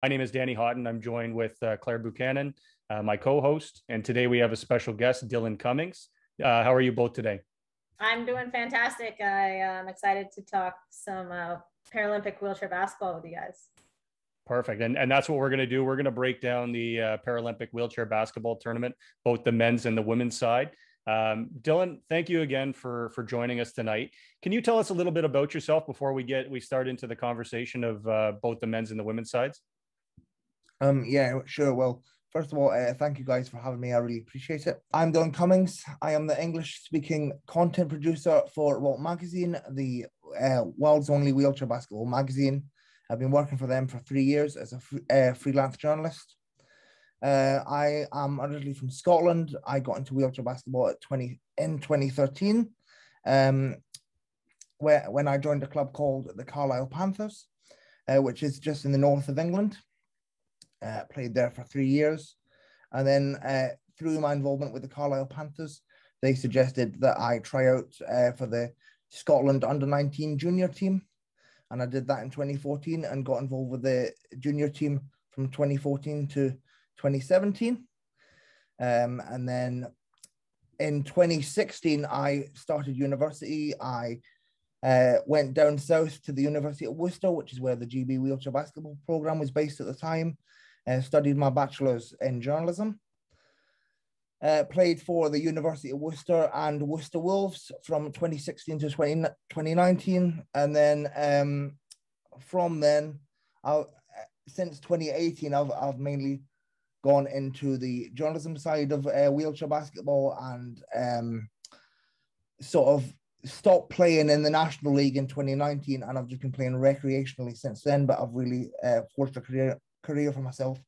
My name is Danny Houghton. I'm joined with Claire Buchanan, my co-host, and today we have a special guest, Dylan Cummings. How are you both today? I'm doing fantastic. I am excited to talk some Paralympic wheelchair basketball with you guys. Perfect. And that's what we're going to do. We're going to break down the Paralympic wheelchair basketball tournament, both the men's and the women's side. Dylan, thank you again for joining us tonight. Can you tell us a little bit about yourself before we start into the conversation of both the men's and the women's sides? Yeah, sure. Well, first of all, thank you guys for having me. I really appreciate it. I'm Dylan Cummings. I am the English-speaking content producer for World Magazine, the world's only wheelchair basketball magazine. I've been working for them for 3 years as a freelance journalist. I am originally from Scotland. I got into wheelchair basketball in 2013, when I joined a club called the Carlisle Panthers, which is just in the north of England. Played there for 3 years, and then through my involvement with the Carlisle Panthers, they suggested that I try out for the Scotland under-19 junior team, and I did that in 2014 and got involved with the junior team from 2014 to 2017. And then in 2016, I started university. I went down south to the University of Worcester, which is where the GB wheelchair basketball program was based at the time. Studied my bachelor's in journalism. Played for the University of Worcester and Worcester Wolves from 2016 to 2019. And then from then, since 2018, I've mainly gone into the journalism side of wheelchair basketball and sort of stopped playing in the National League in 2019, and I've just been playing recreationally since then. But I've really forged a career for myself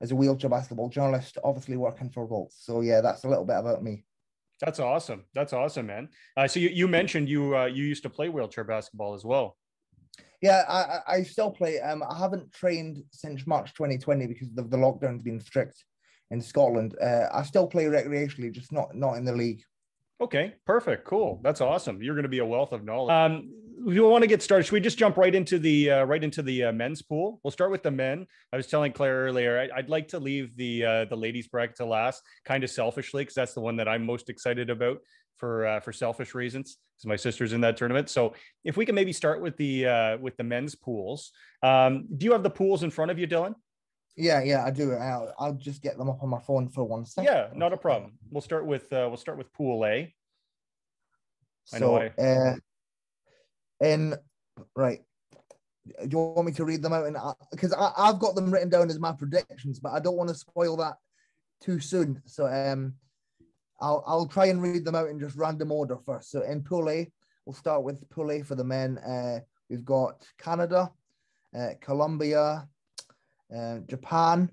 as a wheelchair basketball journalist, obviously working for both. So yeah, that's a little bit about me. That's awesome. That's awesome, man. So you mentioned you used to play wheelchair basketball as well. Yeah, I still play. I haven't trained since March 2020 because the lockdown's been strict in Scotland. I still play recreationally, just not in the league. Okay, perfect, cool. That's awesome. You're going to be a wealth of knowledge. We want to get started. Should we just jump right into the men's pool? We'll start with the men. I was telling Claire earlier, I'd like to leave the ladies bracket to last, kind of selfishly, because that's the one that I'm most excited about for selfish reasons, because my sister's in that tournament. So if we can maybe start with the men's pools. Do you have the pools in front of you, Dylan? Yeah, I do. I'll just get them up on my phone for 1 second. Yeah, not a problem. We'll start with Pool A. Right. Do you want me to read them out? Because I've got them written down as my predictions, but I don't want to spoil that too soon. So I'll try and read them out in just random order first. So in Pool A, we'll start with Pool A for the men. We've got Canada, Colombia, Japan,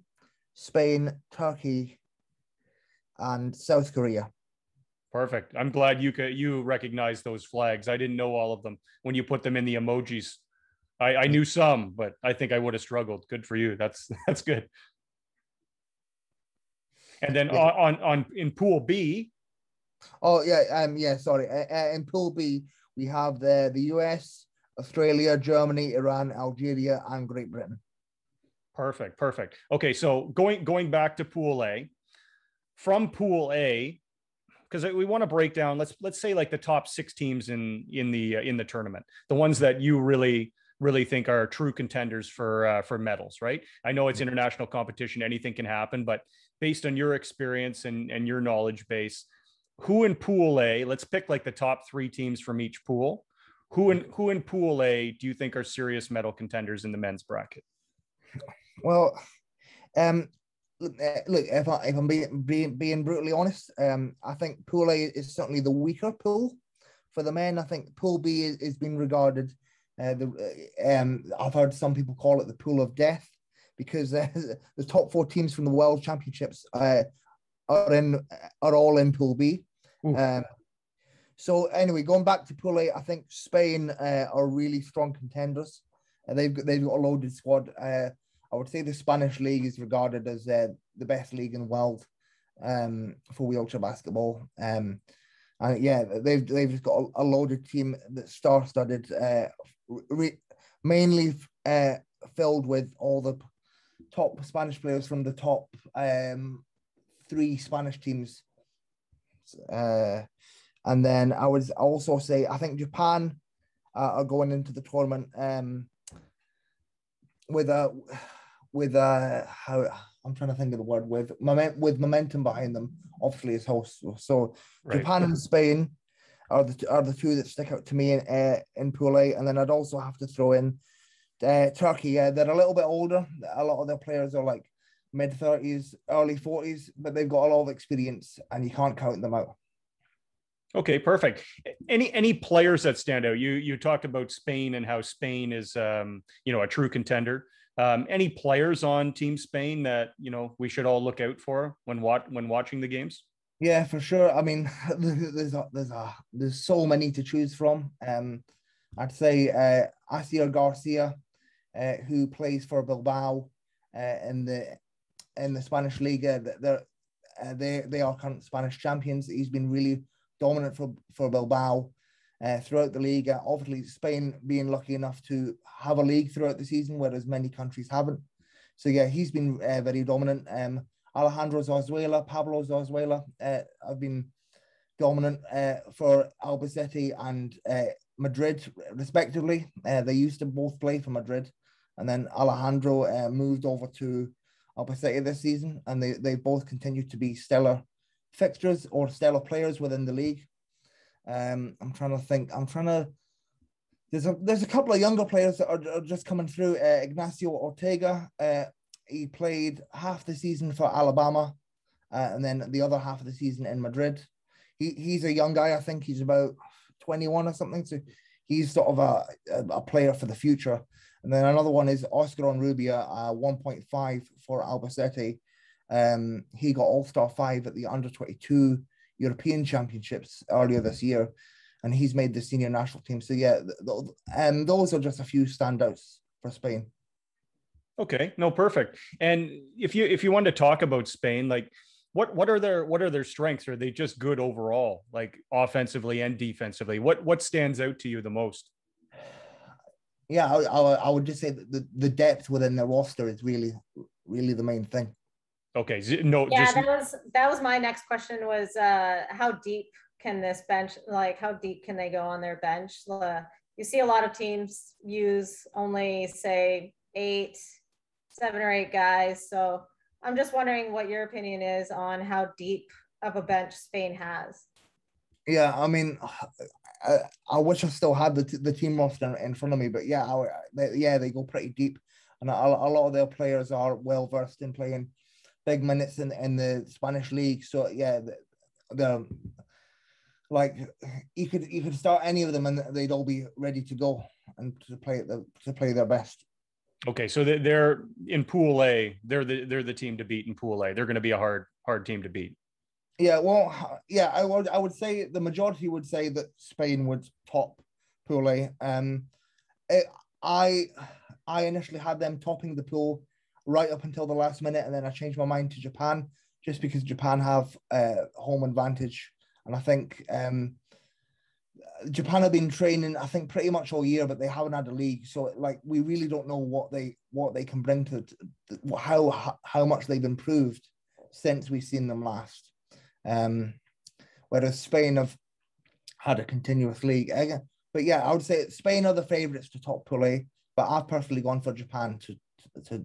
Spain, Turkey, and South Korea. Perfect. I'm glad you recognize those flags. I didn't know all of them when you put them in the emojis. I knew some, but I think I would have struggled. Good for you. That's good. And then in Pool B. Oh yeah, sorry. In Pool B, we have the US, Australia, Germany, Iran, Algeria, and Great Britain. Perfect. Okay, so going back to Pool A, from Pool A, because we want to break down. Let's say like the top 6 teams in the tournament, the ones that you really think are true contenders for medals, right? I know it's international competition; anything can happen. But based on your experience and your knowledge base, who in Pool A? Let's pick like the top 3 teams from each pool. Who in Pool A do you think are serious medal contenders in the men's bracket? Well, look, if I'm being brutally honest, I think Pool A is certainly the weaker pool for the men. I think Pool B is being regarded. I've heard some people call it the pool of death because the top 4 teams from the World Championships are all in Pool B. So anyway, going back to Pool A, I think Spain are really strong contenders. They've got a loaded squad. I would say the Spanish league is regarded as the best league in the world for wheelchair basketball. And yeah, they've just got a loaded team that's star-studded, mainly filled with all the top Spanish players from the top 3 Spanish teams. And then I would also say I think Japan are going into the tournament with how I'm trying to think of the word with momentum behind them, obviously as hosts. So right. Japan and Spain are the 2 that stick out to me in Pool A, and then I'd also have to throw in Turkey. Yeah, they're a little bit older. A lot of their players are like mid-30s, early 40s, but they've got a lot of experience, and you can't count them out. Okay, perfect. Any players that stand out? You talked about Spain and how Spain is a true contender. Any players on Team Spain that we should all look out for when watching the games? Yeah, for sure. I mean, there's so many to choose from. I'd say Asier Garcia, who plays for Bilbao in the Spanish Liga. They are current Spanish champions. He's been really dominant for Bilbao throughout the league. Obviously, Spain being lucky enough to have a league throughout the season, whereas many countries haven't. So yeah, he's been very dominant. Alejandro Zarzuela, Pablo Zarzuela have been dominant for Albacete and Madrid, respectively. They used to both play for Madrid, and then Alejandro moved over to Albacete this season, and they both continue to be stellar fixtures or stellar players within the league. I'm trying to think. There's a couple of younger players that are just coming through. Ignacio Ortega, he played half the season for Alabama, and then the other half of the season in Madrid. He's a young guy. I think he's about 21 or something. So he's sort of a player for the future. And then another one is Oscar Onrubia, 1.5 for Albacete. He got All-Star 5 at the Under-22 European Championships earlier this year, and he's made the senior national team. So yeah, those are just a few standouts for Spain. Okay, no, perfect. And if you want to talk about Spain, like what are their strengths? Are they just good overall, like offensively and defensively? What stands out to you the most? Yeah, I would just say that the depth within the roster is really the main thing. Okay, no, yeah, that was my next question was how deep can this bench, like how deep can they go on their bench? You see a lot of teams use only say 7 or 8 guys. So I'm just wondering what your opinion is on how deep of a bench Spain has. Yeah, I mean, I wish I still had the team roster in front of me, but yeah, they go pretty deep, and a lot of their players are well versed in playing big minutes in the Spanish league. So yeah, they're like you could start any of them and they'd all be ready to go and to play their best. Okay, so they're in Pool A. They're the team to beat in Pool A. They're going to be a hard team to beat. Yeah, well, yeah, I would say the majority would say that Spain would top Pool A. I initially had them topping the pool right up until the last minute, and then I changed my mind to Japan just because Japan have home advantage, and I think Japan have been training, I think, pretty much all year, but they haven't had a league, so like we really don't know what they can bring to how much they've improved since we've seen them last. Whereas Spain have had a continuous league. But yeah, I would say Spain are the favourites to top Pool A, but I've personally gone for Japan to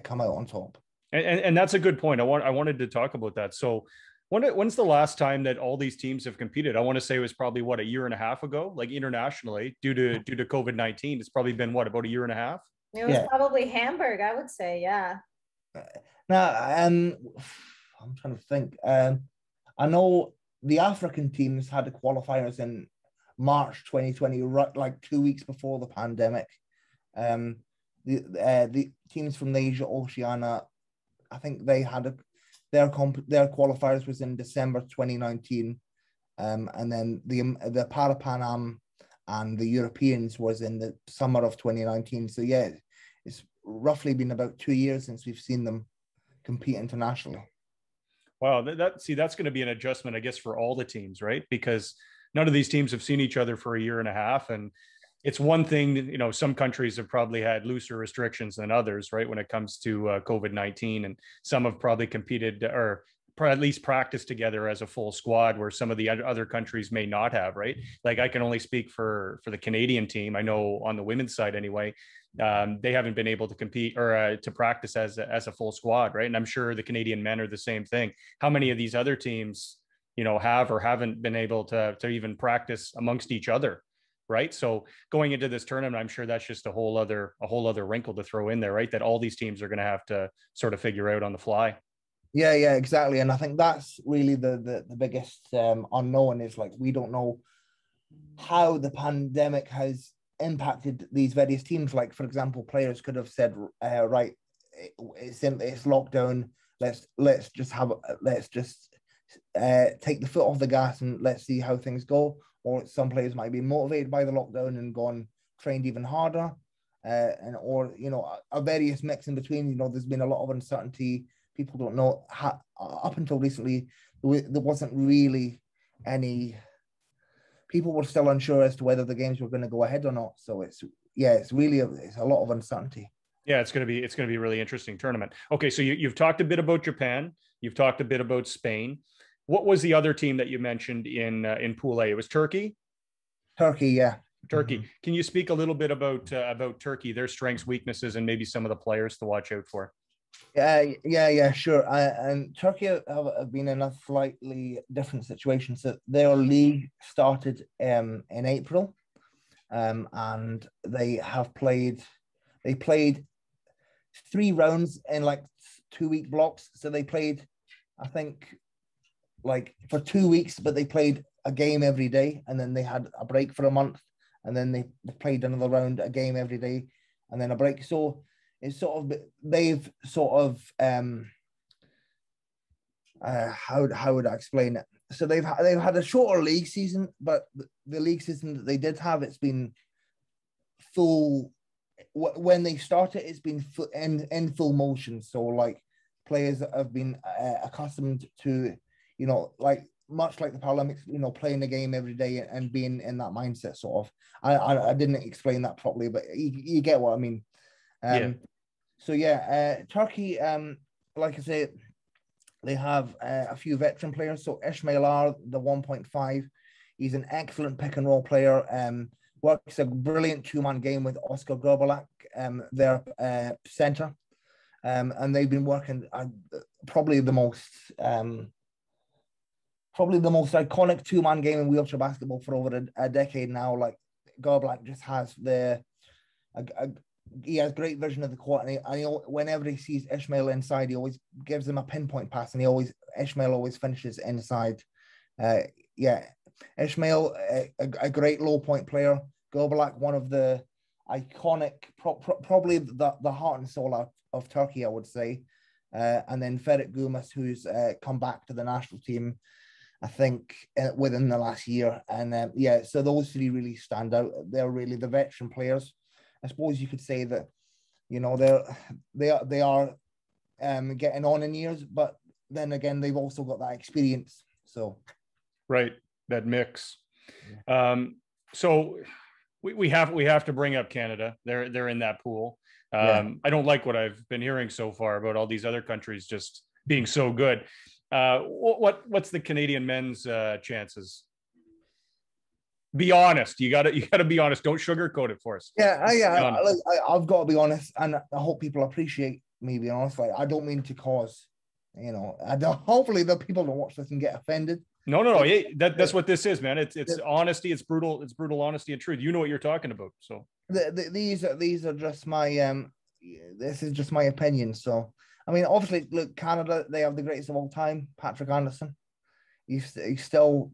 come out on top. And that's a good point. I wanted to talk about that. So when's the last time that all these teams have competed? I want to say it was probably a year and a half ago, like internationally, due to COVID-19. It's probably been about a year and a half. It was probably Hamburg, I would say, yeah. Now, I'm trying to think. I know the African teams had the qualifiers in March 2020, right, like 2 weeks before the pandemic. The teams from the Asia Oceania, I think they had their qualifiers was in December 2019, and then the Para-Pan Am and the Europeans was in the summer of 2019. So yeah, it's roughly been about 2 years since we've seen them compete internationally. Wow, that's going to be an adjustment, I guess, for all the teams, right? Because none of these teams have seen each other for a year and a half, and it's one thing, you know, some countries have probably had looser restrictions than others, right, when it comes to COVID-19, and some have probably competed or at least practiced together as a full squad, where some of the other countries may not have, right? Like, I can only speak for the Canadian team. I know on the women's side anyway, they haven't been able to compete or to practice as a full squad, right? And I'm sure the Canadian men are the same thing. How many of these other teams, you know, have or haven't been able to even practice amongst each other, right? So going into this tournament, I'm sure that's just a whole other wrinkle to throw in there, right? That all these teams are going to have to sort of figure out on the fly. Yeah, exactly. And I think that's really the biggest unknown is, like, we don't know how the pandemic has impacted these various teams. Like, for example, players could have said, right, it's lockdown. Let's just take the foot off the gas and let's see how things go. Or some players might be motivated by the lockdown and gone trained even harder, or, you know, a various mix in between. You know, there's been a lot of uncertainty. People don't know how, up until recently, there wasn't really any. People were still unsure as to whether the games were going to go ahead or not. So it's really it's a lot of uncertainty. Yeah, it's going to be a really interesting tournament. Okay, so you've talked a bit about Japan. You've talked a bit about Spain. What was the other team that you mentioned in Pool A? It was Turkey. Turkey, yeah. Turkey. Mm-hmm. Can you speak a little bit about Turkey, their strengths, weaknesses, and maybe some of the players to watch out for? Yeah, sure. And Turkey have been in a slightly different situation. So their league started in April, and they played 3 rounds in like 2-week blocks. So they played, I think, like for 2 weeks, but they played a game every day, and then they had a break for a month, and then they played another round, a game every day, and then a break. So it's they've how would I explain it? So they've had a shorter league season, but the league season that they did have, it's been full. When they started, it's been in full motion. So, like, players that have been accustomed to, you know, like much like the Paralympics, you know, playing the game every day and being in that mindset, sort of. I didn't explain that properly, but you get what I mean. So Turkey, like I say, they have a few veteran players. So Ismail R, the 1.5, he's an excellent pick and roll player. Works a brilliant 2-man game with Oscar Gerbalak, their center. And they've been working probably the most iconic 2-man game in wheelchair basketball for over a decade now. Like, Gerbalak just has he has great vision of the court, and whenever he sees Ishmael inside, he always gives him a pinpoint pass, and Ishmael always finishes inside. Ishmael, a great low point player. Gerbalak, one of the iconic, probably the heart and soul of Turkey, I would say. And then Ferit Gumas, who's come back to the national team, I think, within the last year. And so those 3 really stand out. They're really the veteran players. I suppose you could say that, you know, they are getting on in years, but then again, they've also got that experience. So, right, that mix. So we have to bring up Canada. They're in that pool. I don't like what I've been hearing so far about all these other countries just being so good. What's the Canadian men's chances? Be honest. You gotta be honest. Don't sugarcoat it for us. I've got to be honest, and I hope people appreciate me being honest. Like, I don't mean to cause, you know, hopefully the people don't watch this and get offended. No. That's what this is, man. It's honesty. It's brutal honesty and truth. You know what you're talking about. So these are just my this is just my opinion. So, I mean, obviously, look, Canada, they have the greatest of all time, Patrick Anderson. He's still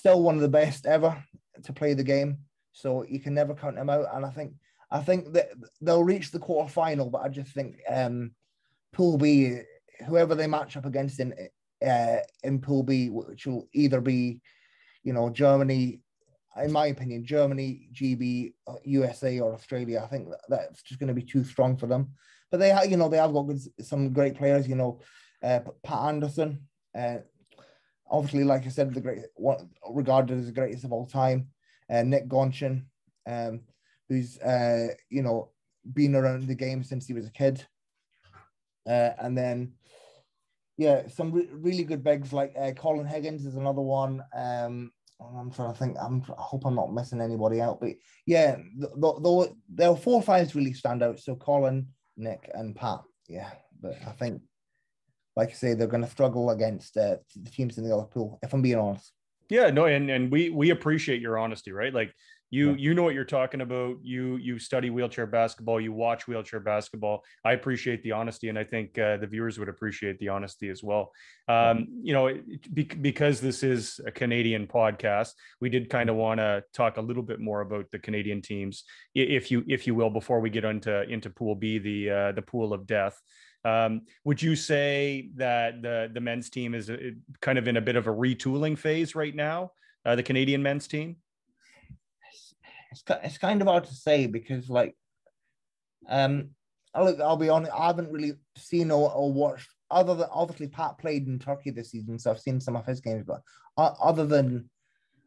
one of the best ever to play the game. So you can never count him out. And I think that they'll reach the quarterfinal, but I just think Pool B, whoever they match up against in Pool B, which will either be, you know, Germany, in my opinion, Germany, GB, USA, or Australia. I think that's just going to be too strong for them. But they have got some great players. You know, Pat Anderson, obviously, like I said, regarded as the greatest of all time. Nick Gonchin, who's been around the game since he was a kid. And then, some really good bigs like Colin Higgins is another one. I'm trying to think. I hope I'm not missing anybody out. But yeah, there are 4 or 5 really stand out. So Colin, Nick, and Pat. Yeah, but I think, like I say, they're going to struggle against the teams in the other pool, if I'm being honest. Yeah, no, and we appreciate your honesty, right? Like you know what you're talking about. You study wheelchair basketball, you watch wheelchair basketball. I appreciate the honesty, and I think the viewers would appreciate the honesty as well. Because this is a Canadian podcast, we did kind of want to talk a little bit more about the Canadian teams, if you will, before we get into Pool B, the pool of death. Would you say that the men's team is kind of in a bit of a retooling phase right now, the Canadian men's team? It's kind of hard to say because, like, I'll be honest, I haven't really seen or watched, other than obviously Pat played in Turkey this season, so I've seen some of his games, but other than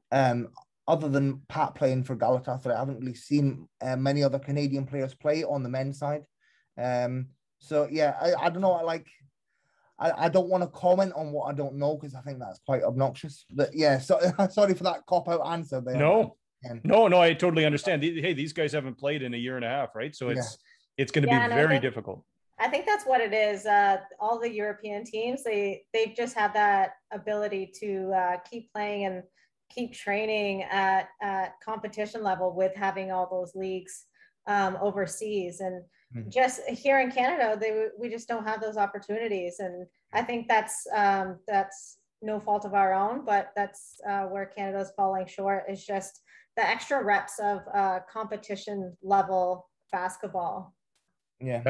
Pat playing for Galatasaray, I haven't really seen many other Canadian players play on the men's side. So yeah, I don't know. I don't want to comment on what I don't know because I think that's quite obnoxious. But yeah, so sorry for that cop-out answer there. No, I totally understand. Hey, these guys haven't played in a year and a half, right? So it's going to be very difficult. I think that's what it is. All the European teams, they just have that ability to keep playing and keep training at competition level with having all those leagues overseas. And just here in Canada, we just don't have those opportunities. And I think that's no fault of our own, but that's where Canada's falling short, is just the extra reps of competition level basketball. Yeah,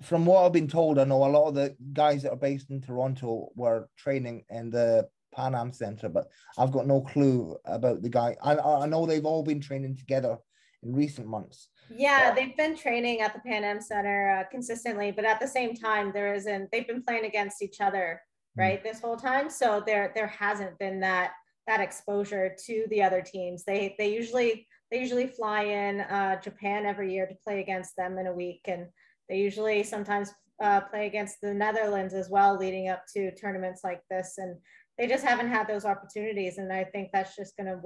from what I've been told, I know a lot of the guys that are based in Toronto were training in the Pan Am Center, but I've got no clue about the guy. I know they've all been training together in recent months. Yeah, they've been training at the Pan Am Center consistently, but at the same time, they've been playing against each other, right, this whole time. So there hasn't been that exposure to the other teams. They usually fly in Japan every year to play against them in a week, and they usually sometimes play against the Netherlands as well, leading up to tournaments like this. And they just haven't had those opportunities, and I think that's just going to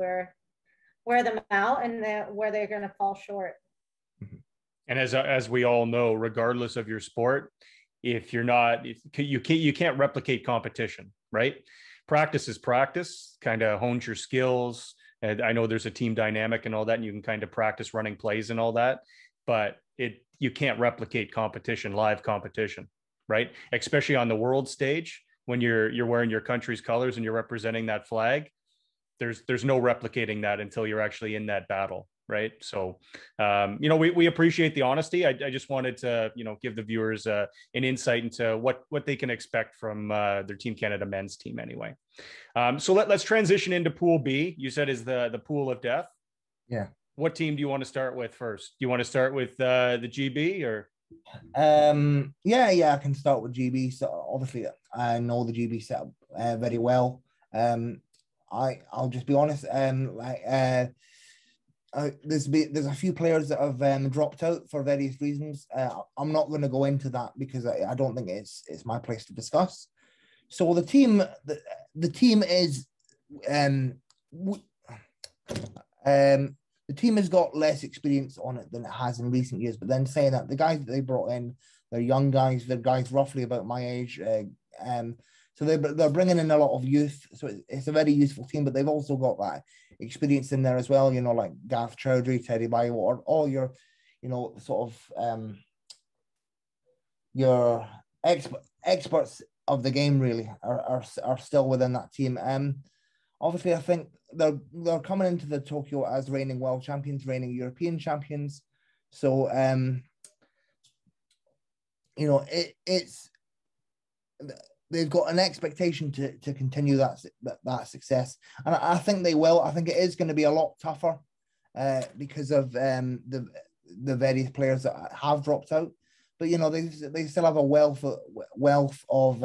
wear them out, and where they're going to fall short. And as we all know, regardless of your sport, if you can't replicate competition, right? Practice is practice, kind of hones your skills. And I know there's a team dynamic and all that, and you can kind of practice running plays and all that, but you can't replicate competition, live competition, right? Especially on the world stage, when you're wearing your country's colors and you're representing that flag. There's no replicating that until you're actually in that battle, right? So, we appreciate the honesty. I just wanted to, give the viewers an insight into what they can expect from their Team Canada men's team anyway. So let's transition into Pool B. You said is the pool of death. Yeah. What team do you want to start with first? Do you want to start with the GB or? Yeah, I can start with GB. So obviously I know the GB setup very well. I'll just be honest. There's a few players that have dropped out for various reasons. I'm not going to go into that because I don't think it's my place to discuss. So the team is the team has got less experience on it than it has in recent years. But then saying that, the guys that they brought in, they're young guys. They're guys roughly about my age. So they're bringing in a lot of youth. So it's a very useful team, but they've also got that experience in there as well, like Garth Chowdhury, Teddy Bywater, all your, sort of your experts of the game really are still within that team. Obviously, I think they're coming into the Tokyo as reigning world champions, reigning European champions. So, it's they've got an expectation to continue that success, and I think they will. I think it is going to be a lot tougher because of the various players that have dropped out. But they still have a wealth of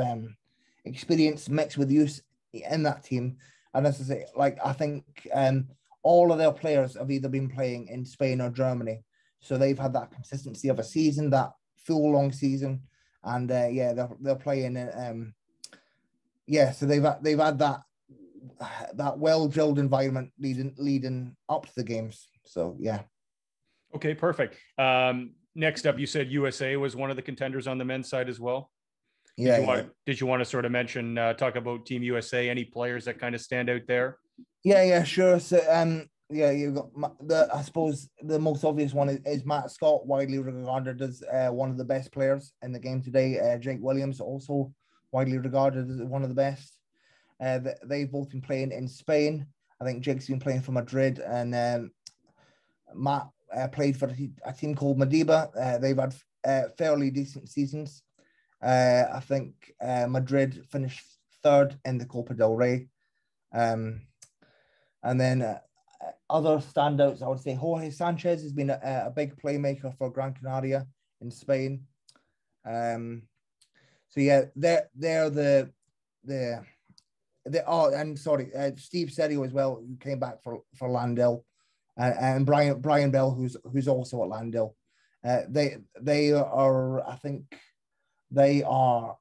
experience mixed with youth in that team. And as I say, I think all of their players have either been playing in Spain or Germany. So they've had that consistency of a season, that full long season. And they're playing so they've had that well-drilled environment leading up to the games. So yeah. Okay, perfect. Next up, you said USA was one of the contenders on the men's side as well. Did you want to sort of mention, talk about Team USA? Any players that kind of stand out there? Yeah, sure. So you've got I suppose the most obvious one is Matt Scott, widely regarded as one of the best players in the game today. Jake Williams, also widely regarded as one of the best. They've both been playing in Spain. I think Jake's been playing for Madrid, and Matt played for a team called Madiba. They've had fairly decent seasons. I think Madrid finished third in the Copa del Rey. And then other standouts, I would say Jorge Sanchez has been a big playmaker for Gran Canaria in Spain. So yeah, they're Steve Serio as well, who came back for Landell, and Brian Bell, who's also at Landell. They are, I think, they are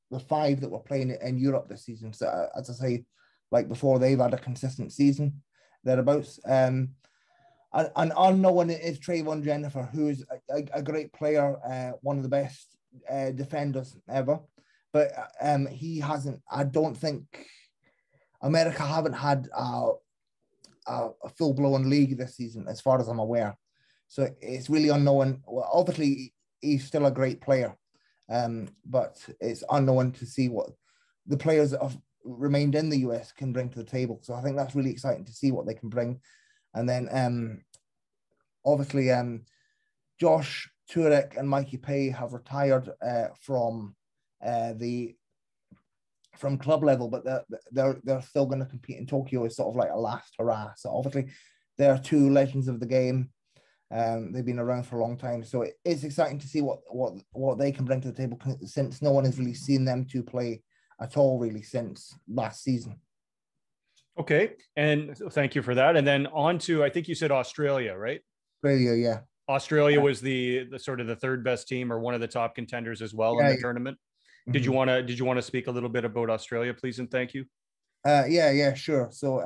the five that were playing in Europe this season. So as I say, like before, they've had a consistent season thereabouts. An unknown is Trayvon Jennifer, who's a great player, one of the best defenders ever. But he hasn't. I don't think America haven't had a full-blown league this season, as far as I'm aware. So it's really unknown. Well, obviously, he's still a great player, but it's unknown to see what the players that have remained in the US can bring to the table. So I think that's really exciting to see what they can bring. And then obviously Josh Turek and Mikey Pay have retired from club level, but they're still going to compete in Tokyo as sort of like a last hurrah. So obviously they're two legends of the game. They've been around for a long time, so it's exciting to see what they can bring to the table, since no one has really seen them two play at all really since last season. Okay, and thank you for that. And then on to, I think you said Australia, right? Australia, yeah. Australia was the sort of the third best team, or one of the top contenders as well in the tournament. Mm-hmm. Did you want to speak a little bit about Australia, please, and thank you? Yeah, sure. So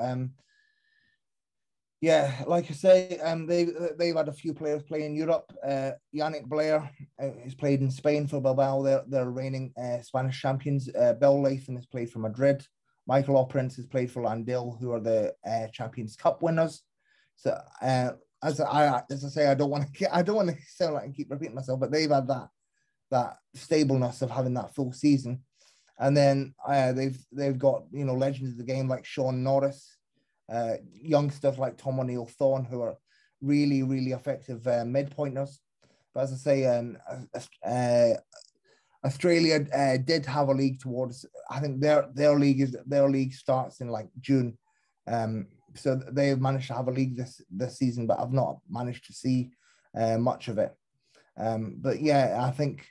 like I say, they've had a few players play in Europe. Yannick Blair has played in Spain for Bilbao. They're reigning Spanish champions. Bill Latham has played for Madrid. Michael Oprence has played for Landil, who are the Champions Cup winners. So as I say, I don't want to sound like I keep repeating myself, but they've had that stableness of having that full season. And then they've got legends of the game like Sean Norris. Young stuff like Tom O'Neill Thorne, who are really, really effective mid-pointers. But as I say, Australia did have a league towards, I think their league starts in like June. So they've managed to have a league this season, but I've not managed to see much of it. But yeah, I think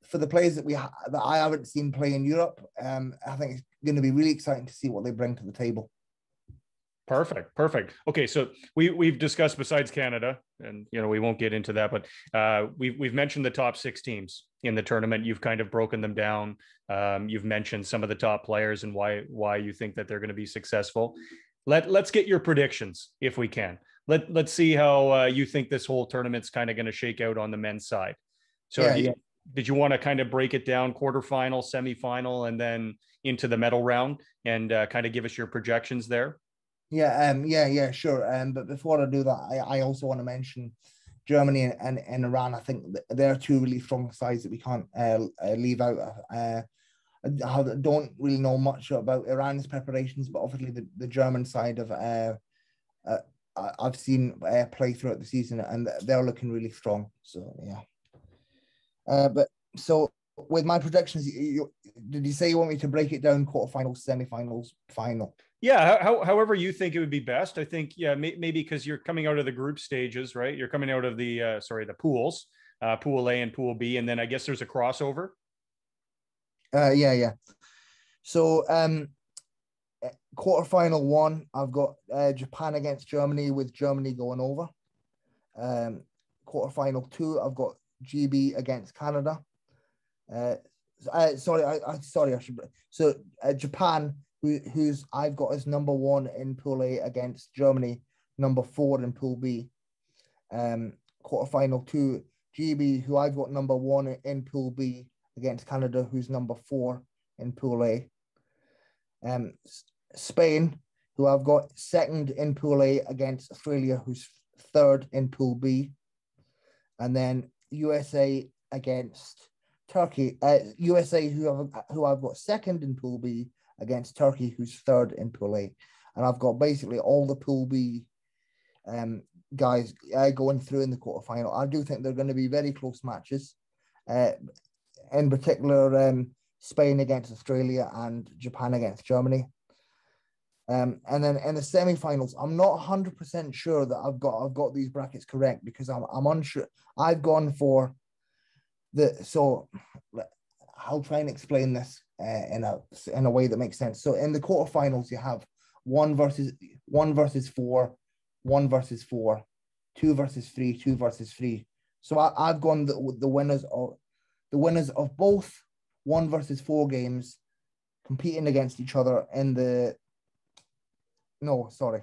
for the players that I haven't seen play in Europe, I think it's going to be really exciting to see what they bring to the table. Perfect. Okay, so we've discussed, besides Canada, and we won't get into that, but we've mentioned the top 6 teams in the tournament. You've kind of broken them down. You've mentioned some of the top players and why you think that they're going to be successful. Let's get your predictions if we can. Let's see how you think this whole tournament's kind of going to shake out on the men's side. So did you want to kind of break it down, quarterfinal, semifinal, and then into the medal round, and kind of give us your projections there? Yeah, sure. But before I do that, I also want to mention Germany and Iran. I think they're two really strong sides that we can't leave out. I don't really know much about Iran's preparations, but obviously the German side of I've seen play throughout the season, and they're looking really strong. So yeah. But so with my predictions, did you say you want me to break it down: quarterfinals, semifinals, final? Yeah, however you think it would be best. I think, maybe because you're coming out of the group stages, right? You're coming out of the pools, Pool A and Pool B, and then I guess there's a crossover. Yeah. So quarterfinal 1, I've got Japan against Germany, with Germany going over. Quarterfinal 2, I've got GB against Canada. Sorry, I should. So Japan, who's I've got as number 1 in Pool A, against Germany, number 4 in Pool B. Quarterfinal 2, GB, who I've got number 1 in Pool B, against Canada, who's number 4 in Pool A. Spain, who I've got 2nd in Pool A, against Australia, who's 3rd in Pool B. And then USA against Turkey. USA, who I've got 2nd in Pool B, against Turkey, who's 3rd in Pool A. And I've got basically all the Pool B guys going through in the quarterfinal. I do think they're going to be very close matches. In particular, Spain against Australia and Japan against Germany. And then in the semi-finals, I'm not 100% sure that I've got these brackets correct, because I'm unsure. I've gone for so I'll try and explain this in a way that makes sense. So in the quarterfinals, you have 1 versus 4, 1 versus 4, 2 versus 3, 2 versus 3. So I've gone the winners of both 1 versus 4 games competing against each other in the. No, sorry.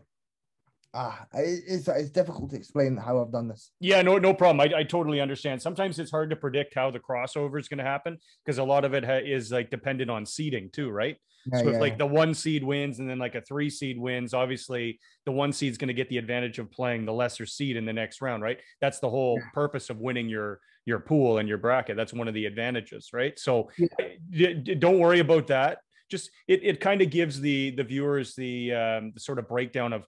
It's difficult to explain how I've done this. Yeah, no problem. I totally understand. Sometimes it's hard to predict how the crossover is going to happen, because a lot of it is like dependent on seeding too, right? Yeah, so if like the 1 seed wins and then like a 3 seed wins, obviously the 1 seed is going to get the advantage of playing the lesser seed in the next round, right? That's the whole purpose of winning your pool and your bracket. That's one of the advantages, right? So don't worry about that. Just it kind of gives the viewers the sort of breakdown of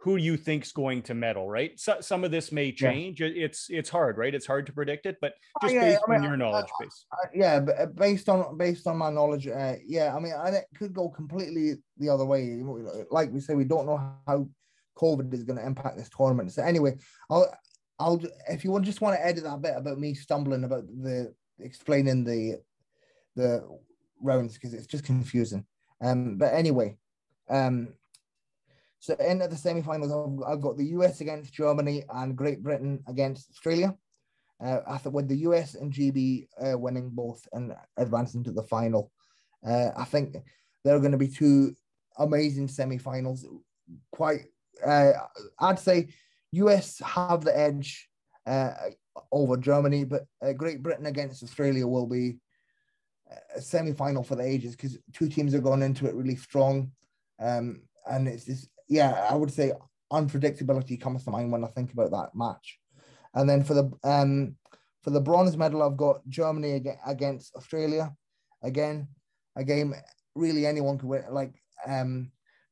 who you think's going to medal, right? So, some of this may change. It's hard, right? It's hard to predict it, but just based on your knowledge base. But based on my knowledge, and it could go completely the other way. Like we say, we don't know how COVID is going to impact this tournament. So anyway, I'll if you just want to edit that bit about me stumbling about explaining the rounds, because it's just confusing. But anyway, so in the semi-finals, I've got the US against Germany and Great Britain against Australia. I thought with the US and GB winning both and advancing to the final, I think they're going to be 2 amazing semi-finals. I'd say US have the edge over Germany, but Great Britain against Australia will be a semi-final for the ages, because 2 teams are going into it really strong. And it's just, I would say unpredictability comes to mind when I think about that match. And then for the bronze medal, I've got Germany against Australia. Again, a game really anyone could win. Like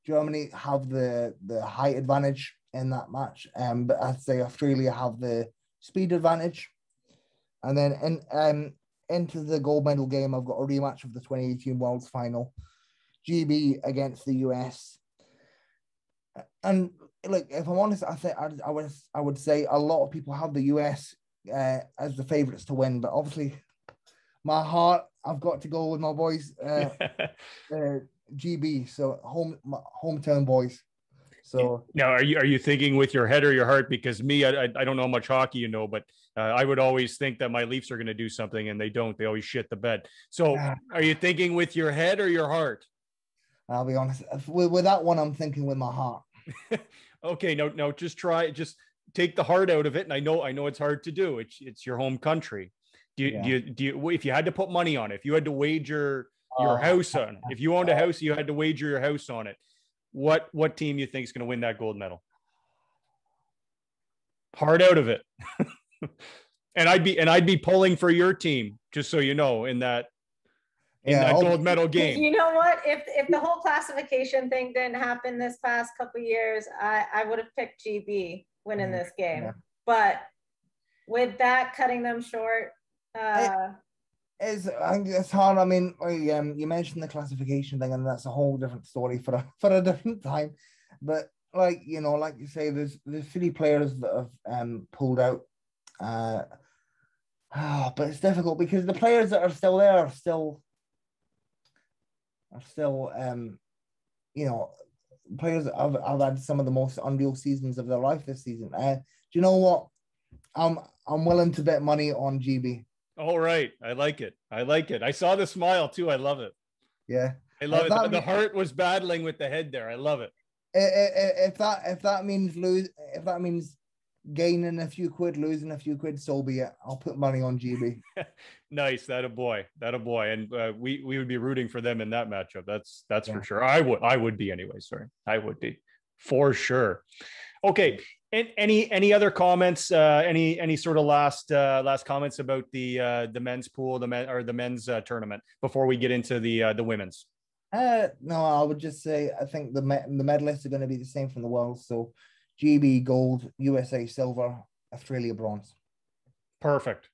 Germany have the height advantage in that match, but I'd say Australia have the speed advantage. And then into the gold medal game, I've got a rematch of the 2018 Worlds Final, GB against the US. And like, if I'm honest, I think I would say a lot of people have the US as the favourites to win, but obviously, my heart, I've got to go with my boys, GB. So hometown boys. So now, are you thinking with your head or your heart? Because me, I don't know how much hockey you know, but I would always think that my Leafs are going to do something, and they don't. They always shit the bed. So, are you thinking with your head or your heart? I'll be honest. With that one, I'm thinking with my heart. Okay, no, just take the heart out of it. And I know it's hard to do. It's your home country. Do you if you had to put money on it, if you had to wager your house on it, if you owned a house, you had to wager your house on it, what team you think is going to win that gold medal? Heart out of it. and I'd be pulling for your team, just so you know, in that gold medal game. You know what? If the whole classification thing didn't happen this past couple of years, I would have picked GB winning this game. Yeah. But with that cutting them short, I think it's hard. I mean, you mentioned the classification thing, and that's a whole different story for a different time. But like you say, there's 3 players that have pulled out. But it's difficult because the players that are still there are still you know, players have had some of the most unreal seasons of their life this season. Do you know what? I'm willing to bet money on GB. All right. I like it. I like it. I saw the smile too. I love it. Yeah. I love it. The heart was battling with the head there. I love it. If that means gaining a few quid, losing a few quid, so be it. I'll put money on GB. Nice. That a boy. And we would be rooting for them in that matchup. That's for sure. I would be anyway. Sorry. I would be for sure. Okay. And any other comments? Any sort of last comments about the men's pool, the men's tournament before we get into the women's? No, I would just say I think the medalists are going to be the same from the world. So GB gold, USA silver, Australia bronze. Perfect.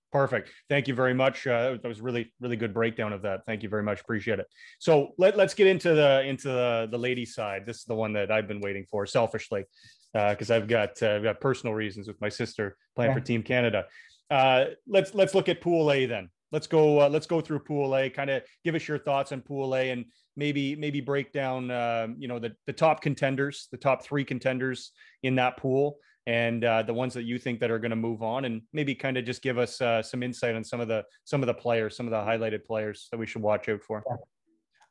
Thank you very much. That was really good breakdown of that. Thank you very much. Appreciate it. So let's get into the ladies side. This is the one that I've been waiting for selfishly, because I've got personal reasons with my sister playing for Team Canada. Let's look at Pool A then. Let's go through Pool A. Kind of give us your thoughts on Pool A, and maybe break down the top contenders, the top 3 contenders in that pool, and the ones that you think that are going to move on, and maybe kind of just give us some insight on some of the players, some of the highlighted players that we should watch out for.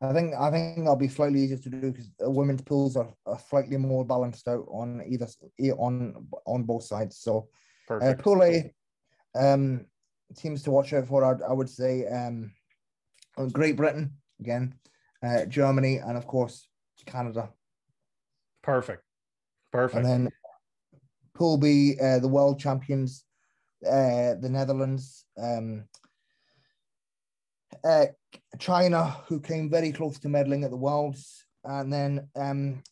I think that'll be slightly easier to do because women's pools are slightly more balanced out on on both sides. So Pool A, teams to watch out for, I would say Great Britain again, Germany, and of course Canada. Perfect. And then Pool B, the world champions, the Netherlands, China, who came very close to medaling at the Worlds, and then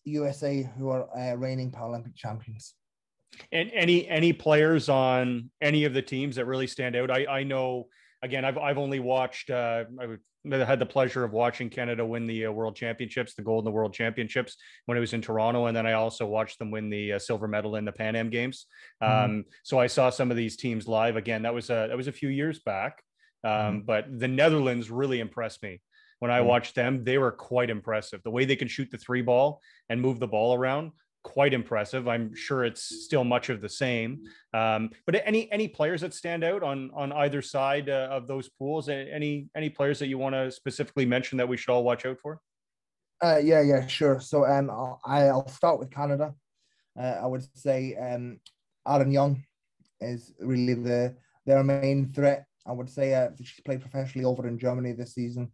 USA, who are reigning Paralympic champions. And any players on any of the teams that really stand out? I know, again, I've only watched, I had the pleasure of watching Canada win the World Championships, the gold in the World Championships when it was in Toronto, and then I also watched them win the silver medal in the Pan Am Games. So I saw some of these teams live. Again, that was a few years back, but the Netherlands really impressed me. When I watched them, they were quite impressive. The way they can shoot the 3 ball and move the ball around, quite impressive. I'm sure it's still much of the same. But any players that stand out on either side of those pools? Any players that you want to specifically mention that we should all watch out for? Yeah, sure. So I'll start with Canada. I would say Aaron Young is really their main threat. I would say she's played professionally over in Germany this season.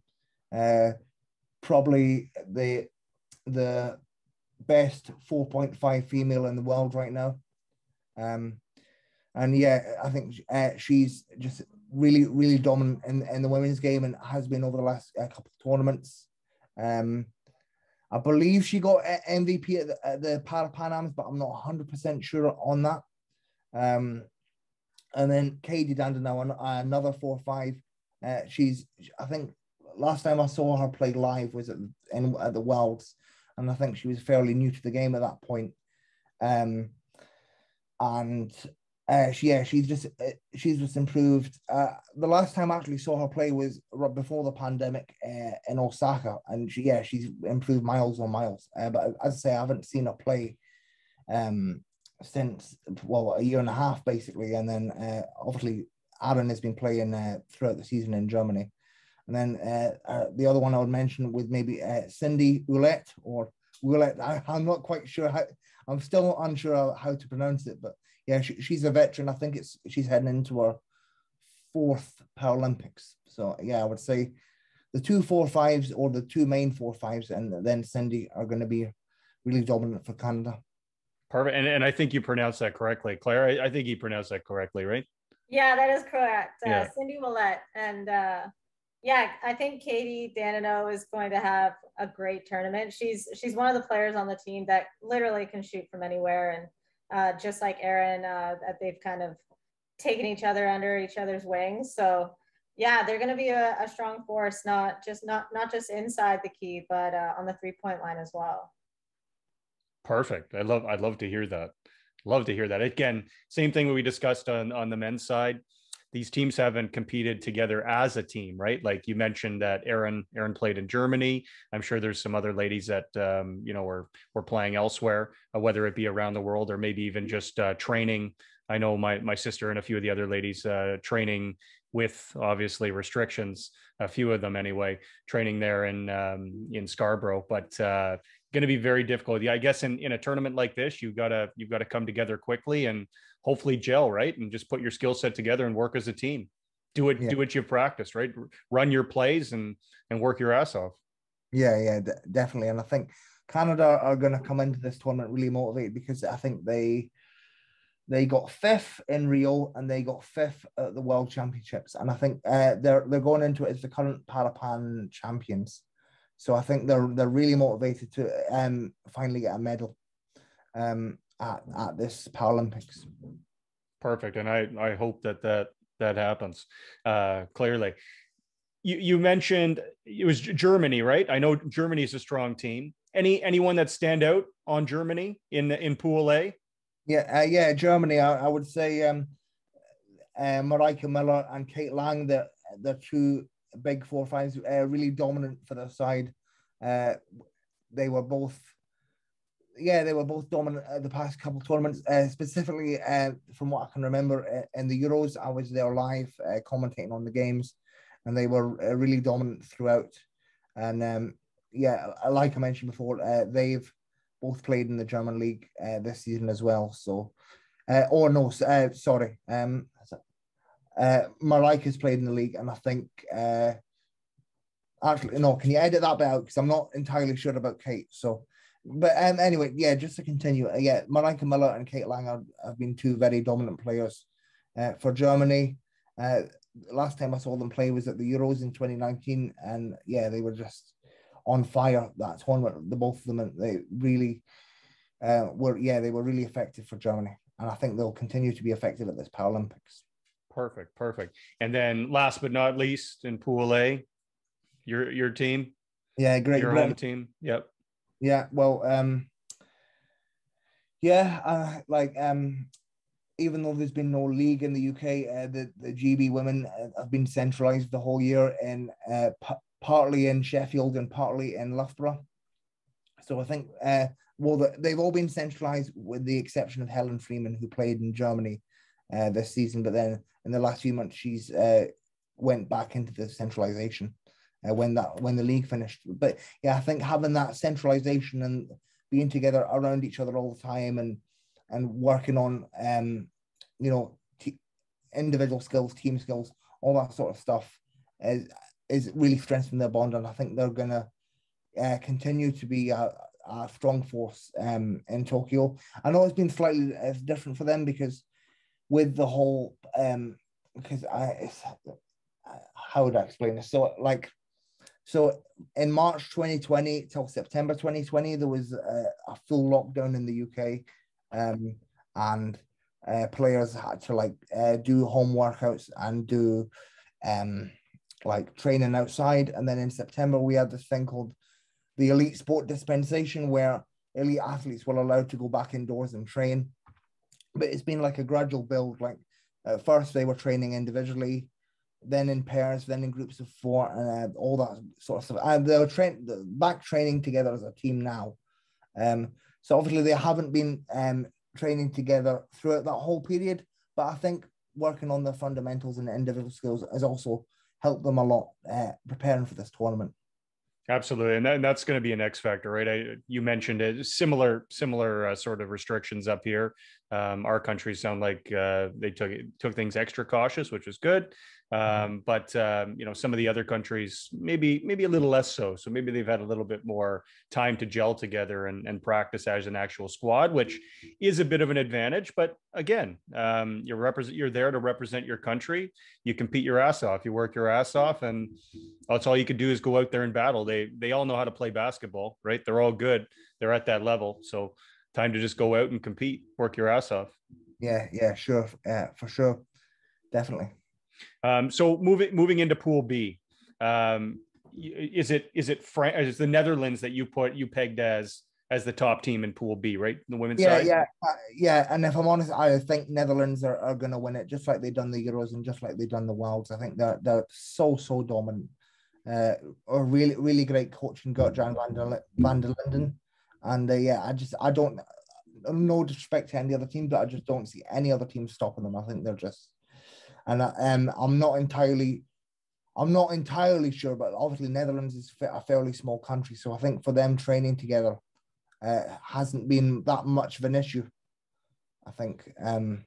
Probably the best 4.5 female in the world right now. And yeah, I think she's just really dominant in the women's game and has been over the last couple of tournaments. I believe she got MVP at the Pan Ams, but I'm not 100% sure on that. And then Katie Dandenau, another 4.5. I think last time I saw her play live was at the Worlds, and I think she was fairly new to the game at that point. She's just improved. The last time I actually saw her play was right before the pandemic in Osaka, and she's improved miles on miles. But as I say, I haven't seen her play since a year and a half basically, and then obviously Aaron has been playing throughout the season in Germany. And then the other one I would mention with maybe Cindy Ouellette or Ouellette. I'm not quite sure I'm still unsure how to pronounce it, but yeah, she's a veteran. I think she's heading into her 4th Paralympics. So yeah, I would say the 2 4.5s or the 2 main 4.5s, and then Cindy are going to be really dominant for Canada. Perfect. And I think you pronounced that correctly, Claire. I think you pronounced that correctly, right? Yeah, that is correct. Cindy Ouellette. And yeah, I think Katie Dandenau is going to have a great tournament. She's one of the players on the team that literally can shoot from anywhere. And just like Erin, they've kind of taken each other under each other's wings. So yeah, they're going to be a strong force, not just inside the key, but on the 3-point line as well. Perfect. I'd love to hear that. Love to hear that. Again, same thing we discussed on the men's side. these teams haven't competed together as a team, right? Like you mentioned that Aaron played in Germany. I'm sure there's some other ladies that were playing elsewhere, whether it be around the world or maybe even just training. I know my sister and a few of the other ladies training with obviously restrictions, a few of them anyway, training there in Scarborough, but going to be very difficult. Yeah, I guess in a tournament like this, you've got to come together quickly and hopefully gel, right? And just put your skill set together and work as a team. Do what you've practiced, right? Run your plays and work your ass off. Yeah, definitely. And I think Canada are going to come into this tournament really motivated, because I think they got fifth in Rio and they got fifth at the World Championships, and I think they're going into it as the current Parapan champions. So I think they're really motivated to finally get a medal at this Paralympics. Perfect, and I hope that happens. Clearly, you mentioned it was Germany, right? I know Germany is a strong team. Anyone that stand out on Germany in Pool A? Yeah, Germany. I would say Mareike Miller and Kate Lang. They're two big 4-5s, really dominant for their side. They were both dominant at the past couple of tournaments. Specifically, from what I can remember, in the Euros, I was there live commentating on the games, and they were really dominant throughout. And like I mentioned before, they've both played in the German league this season as well. So, Mareike's played in the league, and I think actually no. Can you edit that bit out, because I'm not entirely sure about Kate. So, but anyway, just to continue, Mareike Miller and Kate Lang have been two very dominant players for Germany. Last time I saw them play was at the Euros in 2019, and they were just on fire that tournament. The both of them, they really were really effective for Germany, and I think they'll continue to be effective at this Paralympics. Perfect. And then last but not least, in Pool A, your team. Yeah, great. Your home team. Yep. Yeah. Well, even though there's been no league in the UK, the GB women have been centralised the whole year in partly in Sheffield and partly in Loughborough. So I think they've all been centralised with the exception of Helen Freeman, who played in Germany this season, but then in the last few months she's went back into the centralisation when the league finished. But I think having that centralisation and being together around each other all the time and working on individual skills, team skills, all that sort of stuff is really strengthening their bond, and I think they're going to continue to be a strong force in Tokyo. I know it's been slightly different for them because with the whole how would I explain this? So in March 2020 till September 2020, there was a full lockdown in the UK, and players had to do home workouts and do training outside. And then in September, we had this thing called the Elite Sport Dispensation, where elite athletes were allowed to go back indoors and train. But it's been like a gradual build. Like at first, they were training individually, then in pairs, then in groups of 4, and all that sort of stuff. And they were back training together as a team now. So obviously they haven't been training together throughout that whole period, but I think working on their fundamentals and individual skills has also helped them a lot preparing for this tournament. Absolutely, and that's going to be an X factor, right? You mentioned it. Similar sort of restrictions up here. Our countries sound like they took things extra cautious, which is good. But some of the other countries maybe a little less so. So maybe they've had a little bit more time to gel together and practice as an actual squad, which is a bit of an advantage. But again, you're there to represent your country. You compete your ass off. You work your ass off, and that's all you could do is go out there and battle. They all know how to play basketball, right? They're all good. They're at that level. So time to just go out and compete, work your ass off. Yeah, sure. For sure. Definitely. So moving into Pool B, is it the Netherlands that you pegged as as the top team in Pool B, right? The women's Yeah, side. yeah. And if I'm honest, I think Netherlands are going to win it, just like they've done the Euros and just like they've done the Worlds. I think they're so dominant. A really great coach in Gert-Jan van der Linden, and yeah, I don't, no disrespect to any other team, but I just don't see any other team stopping them. I think they're just, and I'm not entirely sure, but obviously Netherlands is a fairly small country, so I think for them training together hasn't been that much of an issue. I think, and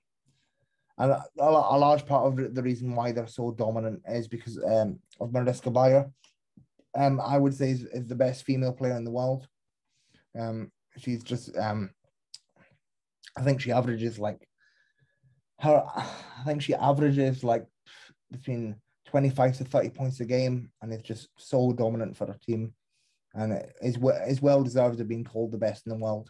a large part of the reason why they're so dominant is because of Mariska Bayer. I would say is the best female player in the world. She's just, I think she averages like between 25 to 30 points a game, and it's just so dominant for her team, and it is well deserved of being called the best in the world.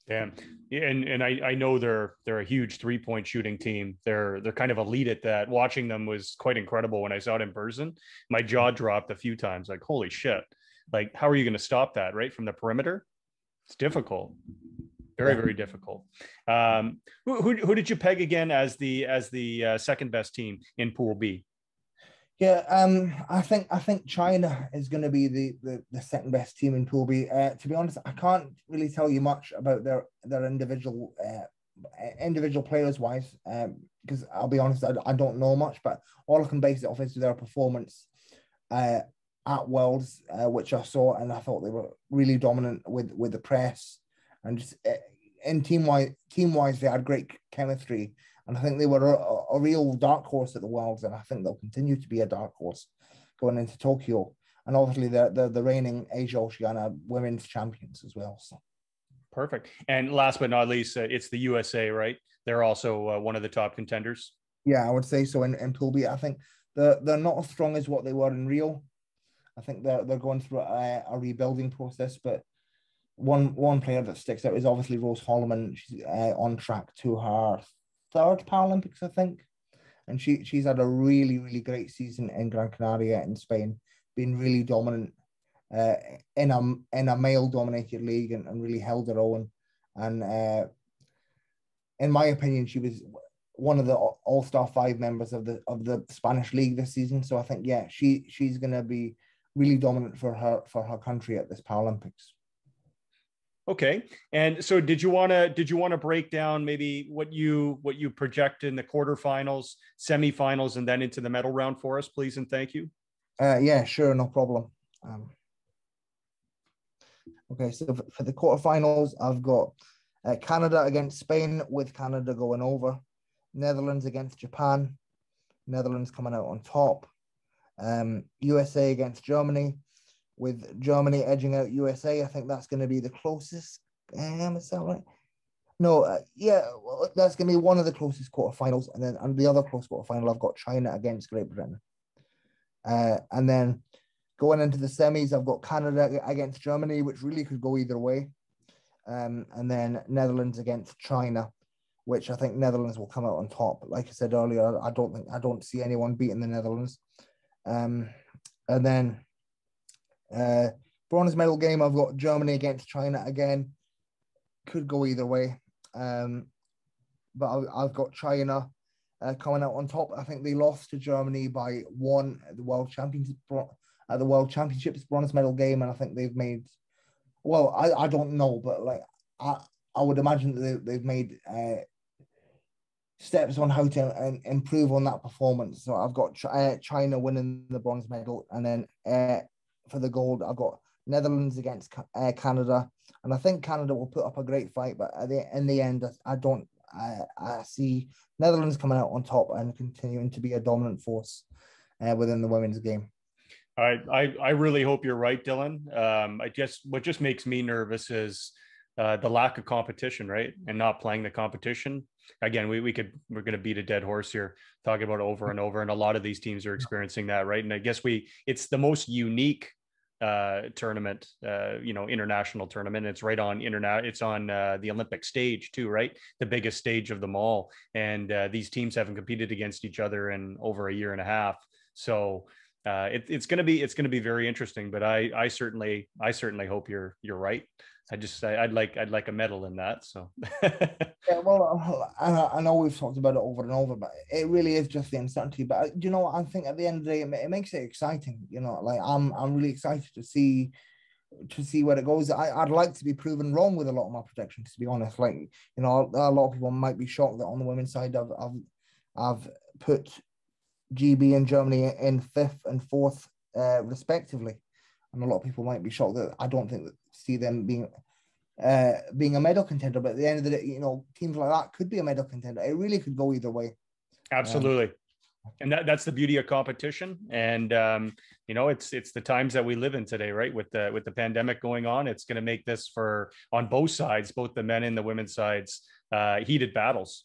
Yeah, and I know they're a huge 3-point shooting team. They're kind of elite at that. Watching them was quite incredible when I saw it in person. My jaw dropped a few times. Like, holy shit! Like, how are you going to stop that right from the perimeter? It's difficult, very difficult. Who did you peg again as the second best team in Pool B? Yeah, I think China is going to be the second best team in Pool B. To be honest, I can't really tell you much about their individual players wise, because I'll be honest, I don't know much. But all I can base it off is their performance at Worlds, which I saw, and I thought they were really dominant with the press, and just in team wise they had great chemistry. And I think they were a real dark horse at the Worlds, and I think they'll continue to be a dark horse going into Tokyo. And obviously, the reigning Asia Oceania women's champions as well. So. Perfect. And last but not least, it's the USA, right? They're also one of the top contenders. Yeah, I would say so. In Pool B, I think they're not as strong as what they were in Rio. I think they're going through a rebuilding process, but one player that sticks out is obviously Rose Holloman. She's on track to her third Paralympics, I think, and she's had a really great season in Gran Canaria in Spain, being really dominant in a male dominated league, and really held her own. And in my opinion, she was one of the all-star 5 members of the Spanish league this season. So I think, yeah, she's going to be really dominant for her country at this Paralympics. Okay. And so did you want to break down maybe what you project in the quarterfinals, semifinals, and then into the medal round for us, please? And thank you. Yeah, sure. No problem. Okay. So for the quarterfinals, I've got Canada against Spain, with Canada going over. Netherlands against Japan. Netherlands coming out on top. USA against Germany, with Germany edging out USA. I think that's going to be the closest. Is that right? No, yeah, well, that's going to be one of the closest quarterfinals. And the other close quarterfinal, I've got China against Great Britain. And then going into the semis, I've got Canada against Germany, which really could go either way. And then Netherlands against China, which I think Netherlands will come out on top. Like I said earlier, I don't see anyone beating the Netherlands. And then bronze medal game, I've got Germany against China again. Could go either way. But I've got China coming out on top. I think they lost to Germany by 1 at the World Championships bronze medal game, and I think they've made. Well, I don't know, but like I would imagine that they've made steps on how to improve on that performance. So I've got China winning the bronze medal, and then for the gold, I've got Netherlands against Canada, and I think Canada will put up a great fight. But in the end, I see Netherlands coming out on top and continuing to be a dominant force within the women's game. I really hope you're right, Dylan. What just makes me nervous is the lack of competition, right? And not playing the competition. Again, we're going to beat a dead horse here, talking about it over and over. And a lot of these teams are experiencing that, right? And I guess it's the most unique tournament, international tournament. It's right on it's on the Olympic stage too, right? The biggest stage of them all. And these teams haven't competed against each other in over a year and a half. So it's going to be very interesting. But I certainly hope you're right. I'd like a medal in that. So Yeah, well, I know we've talked about it over and over, but it really is just the uncertainty. But you know, I think at the end of the day, it makes it exciting. You know, like I'm really excited to see where it goes. I'd like to be proven wrong with a lot of my predictions, to be honest. Like, you know, a lot of people might be shocked that on the women's side, I've put GB and Germany in 5th and 4th, respectively, and a lot of people might be shocked that I don't think that see them being a medal contender. But at the end of the day, you know, teams like that could be a medal contender. It really could go either way. Absolutely. And that's the beauty of competition. And, you know, it's the times that we live in today, right? With the pandemic going on, it's going to make this on both sides, both the men and the women's sides, heated battles.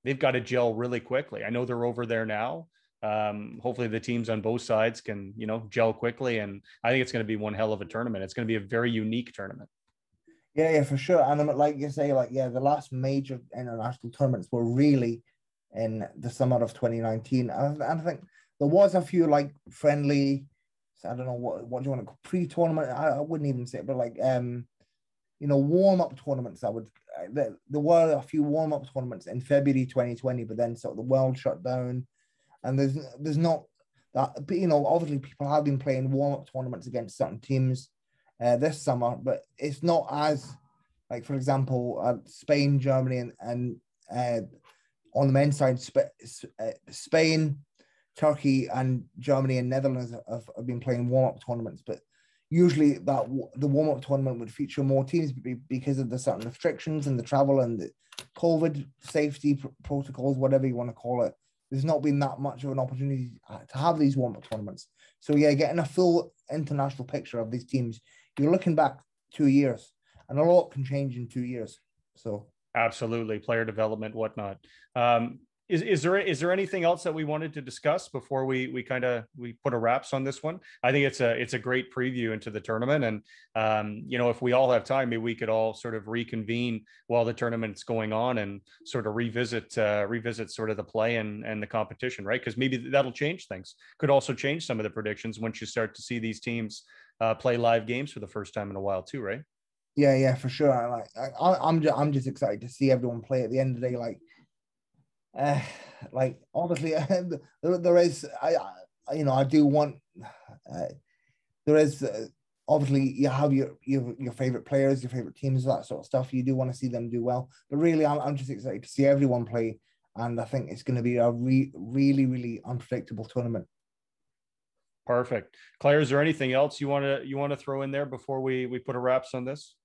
They've got to gel really quickly. I know they're over there now. Hopefully the teams on both sides can, you know, gel quickly. And I think it's going to be one hell of a tournament. It's going to be a very unique tournament. Yeah, for sure. And like you say, like, yeah, the last major international tournaments were really in the summer of 2019. And I think there was a few like friendly, I don't know what do you want to call pre-tournament. I wouldn't even say it, but like you know, warm-up tournaments. There were a few warm-up tournaments in February 2020, but then sort of the world shut down, and there's not that. But you know, obviously people have been playing warm-up tournaments against certain teams this summer, but it's not as, like, for example, Spain, Germany, and on the men's side, Spain, Turkey, and Germany and Netherlands have been playing warm-up tournaments. But usually the warm-up tournament would feature more teams because of the certain restrictions and the travel and the COVID safety protocols, whatever you want to call it. There's not been that much of an opportunity to have these warm-up tournaments. So yeah, getting a full international picture of these teams, you're looking back 2 years, and a lot can change in 2 years. So absolutely, player development, whatnot. Is there anything else that we wanted to discuss before we put a wraps on this one? I think it's a great preview into the tournament, and you know, if we all have time, maybe we could all sort of reconvene while the tournament's going on and sort of revisit sort of the play and the competition, right? Because maybe that'll change things. Could also change some of the predictions once you start to see these teams play live games for the first time in a while too, right? Yeah, for sure. I'm just excited to see everyone play. At the end of the day, like obviously there is I do want there is obviously you have your favorite players, your favorite teams, that sort of stuff. You do want to see them do well, but really I'm just excited to see everyone play, and I think it's going to be a really unpredictable tournament. Perfect. Claire, is there anything else you want to throw in there before we put a wraps on this?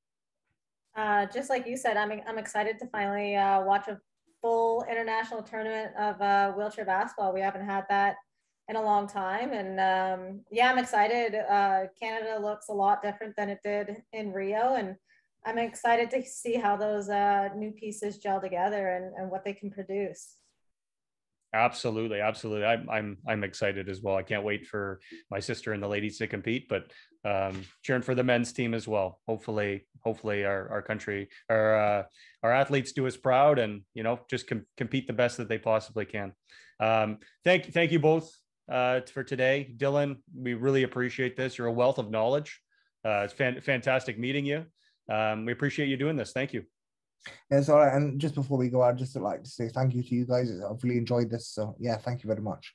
Just like you said, I'm excited to finally watch a full international tournament of wheelchair basketball. We haven't had that in a long time, and yeah, I'm excited. Canada looks a lot different than it did in Rio, and I'm excited to see how those new pieces gel together and what they can produce. Absolutely. I'm excited as well. I can't wait for my sister and the ladies to compete, but cheering for the men's team as well. Hopefully our country, our athletes do us proud, and you know, just compete the best that they possibly can. Thank you both for today, Dylan. We really appreciate this. You're a wealth of knowledge. It's fantastic meeting you. We appreciate you doing this. Thank you. Yeah, it's all right. And just before we go, I'd just like to say thank you to you guys. I've really enjoyed this. So yeah, thank you very much.